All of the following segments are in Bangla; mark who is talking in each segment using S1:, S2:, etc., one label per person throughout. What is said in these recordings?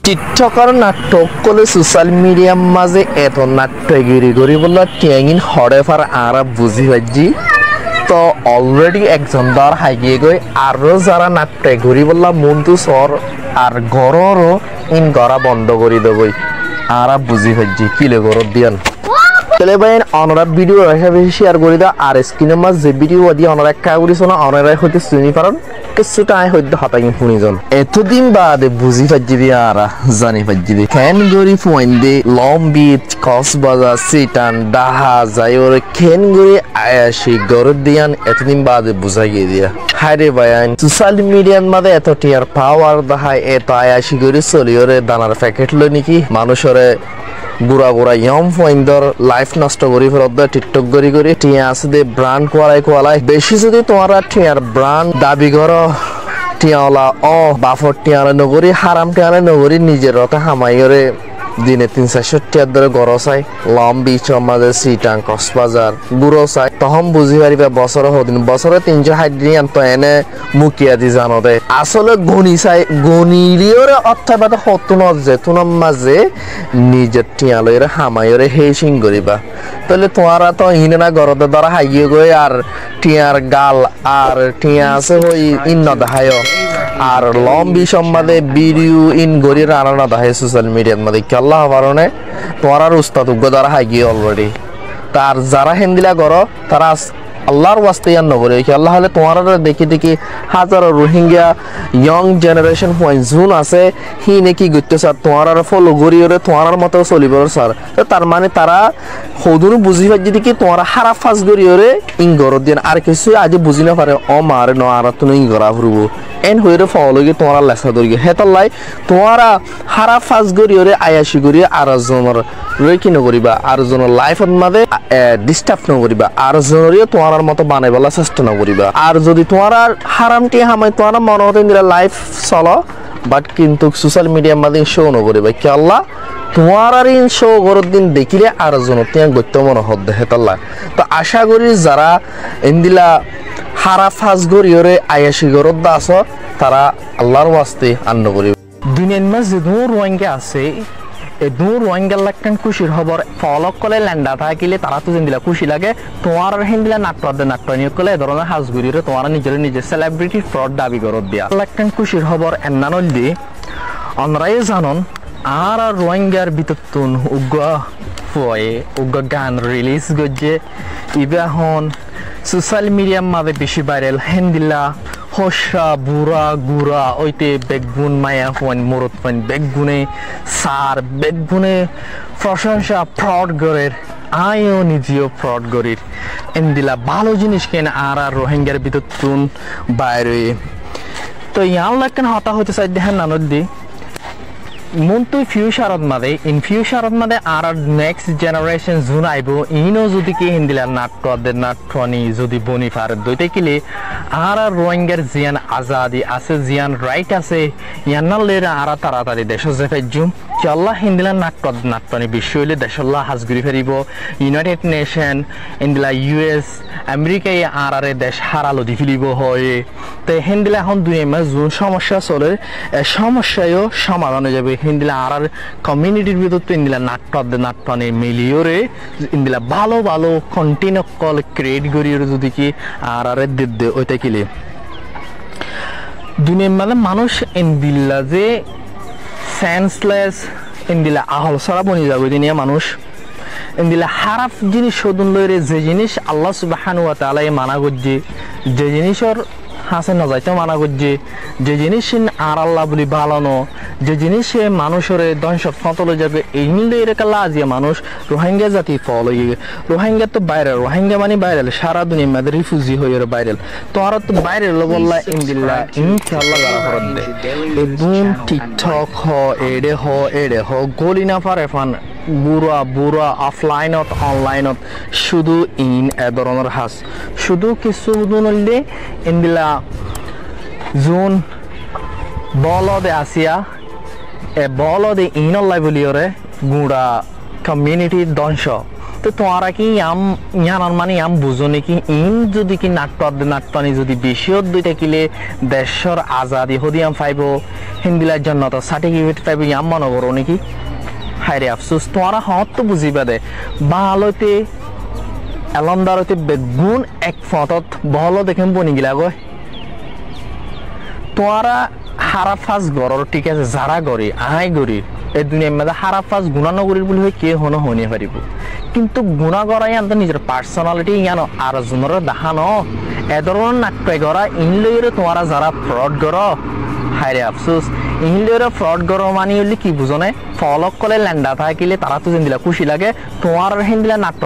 S1: টিকটকৰ নাটক কলে সোশ্যাল মিডিয়ার মাঝে এত নাট্যগিরি গরি বলল টিয়াঙিন হরে ফার আরা বুঝি পাচ্ছি তো অলরেডি একজন দর হাইগিয়ে গই আরো যারা নাট্যগিরি বলল মন্তু সর আর গররও ইন গড়া বন্ধ করি দেবই আরা বুঝি পাচ্ছি কিলে গরর দিয়ান চলে ভাই অনরা ভিডিও রেখা বেশি শেয়ার করে দাও আর স্ক্রিনের মাঝে যে ভিডিও দিয়ে অনরা একটা করিস না অনরাই হইতে শুনি পারেন কিছুটা আই হইতে হতাগি শুনিজন এতদিন বাদে বুঝি পাচ্ছি দিয়ে আরা জানি পাচ্ছি দিয়ে কেন গরি ফুয়াইন্দে লং বিচ কক্সবাজার সিটান ডাহা যাই ওরে কেন গরি আয়াসি গরদ দিয়ান এতদিন বাদে বুঝাই গিয়ে দিয়া হায়রে ভাইয়ান সোশ্যাল মিডিয়ার মাঝে এত টিয়ার পাওয়ার দেখায় এত আয়াসি গরি চলি ওরে দানার প্যাকেট লই নাকি মানুষরে বুড়া বুড়া ইয়ং ফয়েন্দর লাইফ নষ্ট করি ফেরত টিকটক করি টিয়া আছে দে ব্র্যান্ড কোয়ালাই বেশি যদি তোমারা টিয়ার ব্র্যান্ড দাবি করো টিয়াওয়ালা বাফর টিয়ালে নগরী হারাম টিয়ালে নগরী নিজের রথে হামাইরে দিনে 300-400 টাকার ধরে গড় চাই লং বিচ মাঝে সিটাং কক্সবাজার বুড়ো চাই তখন বুঝি পারিবা বছরে হদিন বছরে 360 দিন আনতো এনে মুখিয়া দি জানো দে আসলে গণি চাই গণিলিওরে অর্থাৎ সত্তর যেতুনের মাঝে নিজের টিয়ালরে হামাইরে হেসিং করিবা তাহলে তোমারা তো ইনেনা গরতে ধরা হাইয়ে গই আর টিয়ার গাল আর টিয়া আছে হই ইন ন দেখায় আর লং বিচ মাঝে ভিডিও ইন গরি রানা দেখায় সোশ্যাল মিডিয়ার মাঝে আল্লাহ কারণে তোমার উস্তাদ উগ্র দ্বারা হাইগিয়ে অলরেডি তার যারা হেন্দিলা করো তারা আল্লাহর ওয়াস্তে ইয়ান নগরে আল্লাহ হলে তোমার দেখি হাজারো Rohingya young generation point June আছে হি নাকি গত্য স্যার তোমার ফলো গড়িয়ে তোমার মতো চলিব স্যার তার মানে তারা সদুনো বুঝি পাই দেখি তোমার হারা ফাঁস গড়িয়ে ইং গরত দিয়ে আর কিছু আজ বুঝি না পারে মারে ন আর তুমি ইং গড়া ফুরব এন হয়ে ফলো গিয়ে তোমার লেসা দৌড়িয়ে হেতাল্লাই তোমার হারা ফাঁস গড়িয়ে আয়াসি গড়িয়ে আর জনের রয়ে কি নকরিবা আর জনের লাইফের মাঝে ডিস্টার্ব নকরিবা আর জনরিও তোমার মতো বানাইবেলা চেষ্টা নকরিবা আর যদি তোমার হারামটি হামাই তোমার মনে হতে দিলে লাইফ চলো বাট কিন্তু সোশ্যাল মিডিয়ার মাঝে শো নকরিবা কি আল্লাহ তোমার আর ইন শো গরর দিন দেখিলে আর জন তিয়াং গত্য মনে হত দেখে তাল্লা তো আশা করি যারা ইন্দিলা হারা ফাঁস গড়িয়ে আয়াসি গরত দা আস তারা আল্লাহর ওয়াস্তে আন্ন করিব দুনিয়ার মাঝে দূর রোহিঙ্গা আছে এই দূর রোহিঙ্গা লাগতেন খুশির খবর ফলক কলে ল্যান্ডা থাকিলে তারা তো দিলা খুশি লাগে তোমার হিন্দিলা নাট্য নিয়োগ করলে এ ধরনের হাজগুড়িরে তোমার নিজের সেলিব্রিটি ফ্রড দাবি করত দিয়া লাগতেন খুশির খবর এন্নানল দি অনরাই জানন আর রোহিঙ্গার বিততুন উগ্র গান রিলিজ গজ্জে ইবাহন সোশ্যাল মিডিয়ার মাঝে বেশি ভাইরাল হেন্দিলা হসা বুড়া গুড়া ওইতে বেগুন মায়া হন মরত হন বেগুনে সার বেগুনে প্রশংসা ফ্রড গরের আয়ও নিজেও ফ্রড গরির এন্দিলা ভালো জিনিস কেন আর রোহিঙ্গার ভিতর তুন বাইরে তো ইয়ার লাগেন হতা হতে চাই দেখেন নানদ দি মনটো ফিউচারত মাদে ইন ফিউচারত মাদে আর নেক্সট জেনারেশন জুন আইব ইনো যদি কি হিন্দিলা নাট্যনি যদি বনি ফার দইতে কিলে আর রোহিঙ্গার জিয়ান আজাদি আছে জিয়ান রাইট আছে ইয়ান্নালেরা আর তাড়াতাড়ি দেশ যে ফেজুম কি আল্লাহ হিন্দিলা নাট্যনি বিশ্ব হইলে দেশল্লাহ হাজগুড়ি ফেরিব ইউনাইটেড নেশন ইন্দিলা ইউএস আমেরিকায় আর দেশ হারালো দি ফেলিব হয় তো হিন্দিলা এখন দুনিয়া মাস জুন সমস্যা চলে সমস্যায়ও সমাধান হয়ে যাবে হিন্দিলা আর কমিউনিটির ভিতর তো ইন্দিলা নাট্যনি মিলিয়রে ইন্দিলা ভালো ভালো কন্টেন্ট কল ক্রিয়েট করিয়ে যদি কি আর দে ওইটা কিলে দুনিয়ার মানে মানুষ ইন্দিলা যে সেন্সলেস ইন্দিলা আহল সারা বনি যাবে দুনিয়া মানুষ ইন্দিলা হারাফ জিনিস শোধন লইরে যে জিনিস আল্লাহ সুবহানাহু ওয়া তাআলা মানা করছে যে জিনিসের হাসেন না যাইতে মানা করছে যে জিনিস আর আল্লাহ বলি ভালো যে জিনিস মানুষের ধ্বংস ফতলে যাবে এই মিলে এরকাল্লা আজিয়া মানুষ রোহিঙ্গা জাতি ফল রোহিঙ্গা তো ভাইরাল রোহিঙ্গা মানে ভাইরাল সারা দুনিয়া মাদের রিফিউজি হয়ে ভাইরাল তো আর তো ভাইরাল বললা ইনদিল্লা ইনশাআল্লাহ যারা ফরদ দে এবং টিকটক এডে হ গলি না পারে ফান বুড়া অফলাইনত অনলাইনত শুধু ইন এ ধরনের হাস শুধু কিছু নলে ইন্দিলা জুন বলদে আসিয়া এ বলদে ইনল্লাই বলিওরে গুড়া কমিউনিটির ধ্বংস তো তোমরা কি ইয়ানোর মানে বুঝো নাকি ইন যদি কি নাট্যনি যদি বেশি দুইটা কিলে দেশের আজাদি হদিয়াম পাইব হিন্দিলার জন্য তো সার্টিফিকেট পাইব মনে করো নাকি হায় রে আফসোস তোমরা হত তো বুঝিবা দে ভালোতে এলমদারতে বেগুন এক ফটত বহল দেখেন বনি গিলা গয় তোমরা হারাফাজ গড়র ঠিক আছে যারা গড়ি আহাই গড়ি এই দুনিয়ার মধ্যে হারাফাজ গুণা নগরীর বলে কে হনো হনি পারিব কিন্তু গুণা গড়াই আনতে নিজের পার্সোনালিটি ইয়ানো আর জনের দেখানো এ ধরনের নাট্য গড়া ইনলইরে তোমরা যারা ফ্রড গড় হায় রে আফসোস ইনলইরে ফ্রড গড় মানে হলে কি বুঝনে ফলক কলে ল্যান্ডা থাকিলে তারা তো যেদিলা খুশি লাগে তোমার হিন্দিলা নাট্য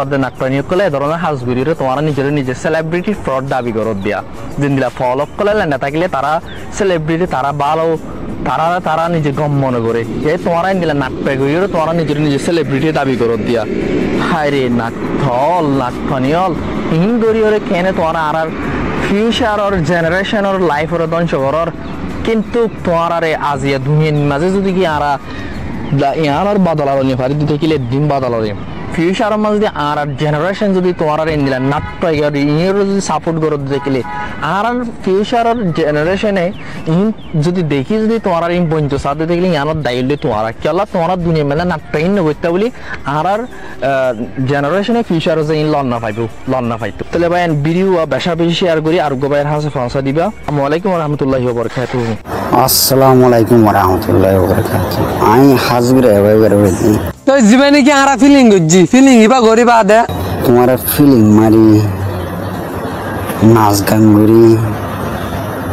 S1: নিয়োগ করলে এ ধরনের হাজগুড়িরে তোমরা নিজের সেলিব্রিটি ফ্রড দাবি করত দিয়া যেদিলা ফলক কলে ল্যান্ডা থাকিলে তারা সেলিব্রিটি তারা ভালো তারা নিজে গম মনে করে এই তোমরা দিলা নাট্য গড়িয়ে তোমরা নিজের সেলিব্রিটি দাবি করত দিয়া হায় রে নাট্যনিয়ল ইন গড়িয়ে কেনে তোমরা আর ফিউচার জেনারেশনের লাইফের ধ্বংস করার কিন্তু তোমার আজিয়া দুনিয়ার মাঝে যদি কি আর ইয়ার বাদলার পারি দিতে কিলে দিন বাদলার ফিউচার মাঝে আর জেনারেশন যদি তোমার ইন্দিলা নাট্য ইয়ের যদি সাপোর্ট করে দেখিলে আর ফিউচারের জেনারেশনে ইন যদি দেখি যদি তোমার ইন বঞ্চ সাথে দেখলে ইয়ানোর দায়িত্ব তোমার কেলা তোমার দুনিয়া মেলা নাট্য ইন করতে বলি আর জেনারেশনে ফিউচারে যে ইন লন্না পাইতো তাহলে ভাই ভিডিও বেশা বেশি শেয়ার করি আর গোবাইয়ের হাসে পৌঁছা দিবা আসসালামু আলাইকুম ওয়া রাহমাতুল্লাহি ওয়া বারাকাতুহু
S2: আসসালামু আলাইকুম ওয়া রাহমাতুল্লাহি ওয়া বারাকাতুহু আমি হাজবির এবারে বলি
S3: তো জীবনে কি আরা ফিলিং গজি ফিলিং ইবা গরিবা দে
S2: তোমার ফিলিং মারি নাচ গান করি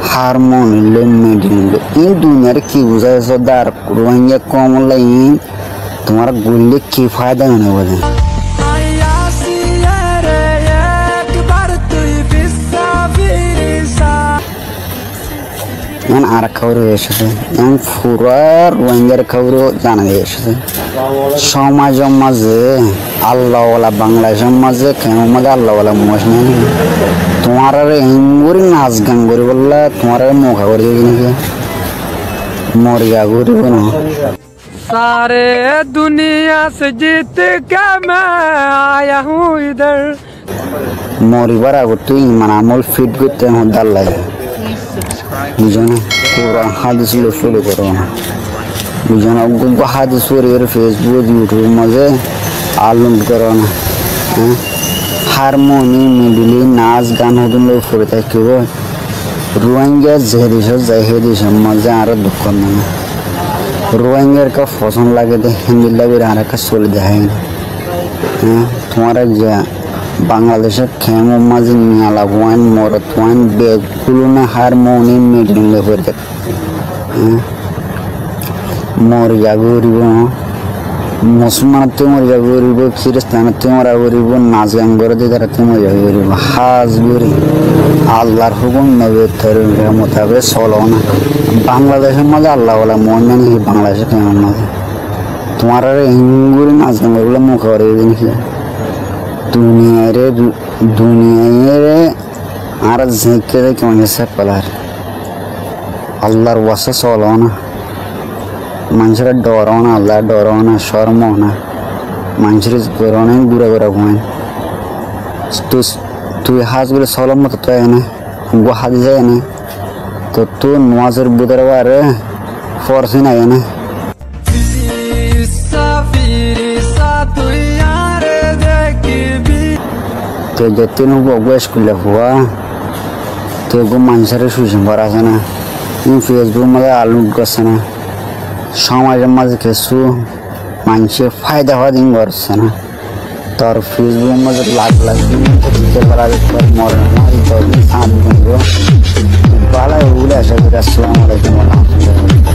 S2: হারমোনি লেমেডিন এই দুনিয়ার কি বুঝায় সদার রোহিঙ্গা কম লাইন তোমার গুললে কি ফায়দা নেই বলে ഞാൻ আরেকবার এসেছে ഞാൻ ফুরার রোহিঙ্গার খবর জানা এসেছে সমাজের মাঝে আল্লাহওয়ালা বাংলাদেশের মাঝে কেমন মাঝে আল্লাহওয়ালা মশলা তোমার হিঙ্গুরি নাচ গান করি বললে তোমার মুখা করে দিবি নাকি মরিয়া করিব না
S3: सारे दुनिया से जीत के मैं आया हूँ इधर
S2: মরিবার আগে তুই মানে আমল ফিট করতে আমার ডাল লাগে বুঝো পুরা হাদিস শুরু করো না বুঝো না অজ্ঞ হাদিস ওর ফেসবুক ইউটিউব মাঝে আলম করো না হারমোনি মিডিলি নাচ গান হদিন ফুরে থাকিব রোহিঙ্গা যে দেশত যায় সেই দেশের মাঝে আরো দুঃখ না রোহিঙ্গার কা পছন্দ লাগে দে হিন্দি লাগে আর একটা চলে দেখায় না তোমার যে বাংলাদেশের খেমো মাঝে নিয়ালা ওয়ান মরত ওয়ান বেগুলো না হারমোনি মিডিলে করে দেখ মরিয়া গরিব মুসলমানতে মরিয়া গরিব খ্রিস্টানতে মরা গরিব নাচ গান করে দিয়ে তারা মরিয়া গরিব হাজ গরি আল্লাহর হুকুম নবে মোতাবেক চলো না বাংলাদেশের মাঝে আল্লাহ বলা মন জানি বাংলাদেশের কেমন মাঝে তোমার হিঙ্গুরি নাচ গান করলে মুখ করে নাকি দুনিয়ারে আর ঝেঁকে দেখে মনে পেলার আল্লাহর ওয়াসে চলো না মানুষের ডরও না আল্লাহর ডরও না শর্মও না মানুষের করো না দূরে করে ঘুমায় তুই হাজগুলো চলো মতো তো এনে গো হাত যায় না তো তুই নামাজের বুধের বারে ফরসি না এনে তো যতদিন বয়স করলে হওয়া তো গো মানুষের সুসংবার আছে না ফেসবুক মাঝে আলু করছে না সমাজের মাঝে কিছু মানুষের ফায়দা হওয়া দিন করছে না তোর ফেসবুকের মাঝে লাখ লাখ মরে ভালো আসা করি আসসালামু আলাইকুম।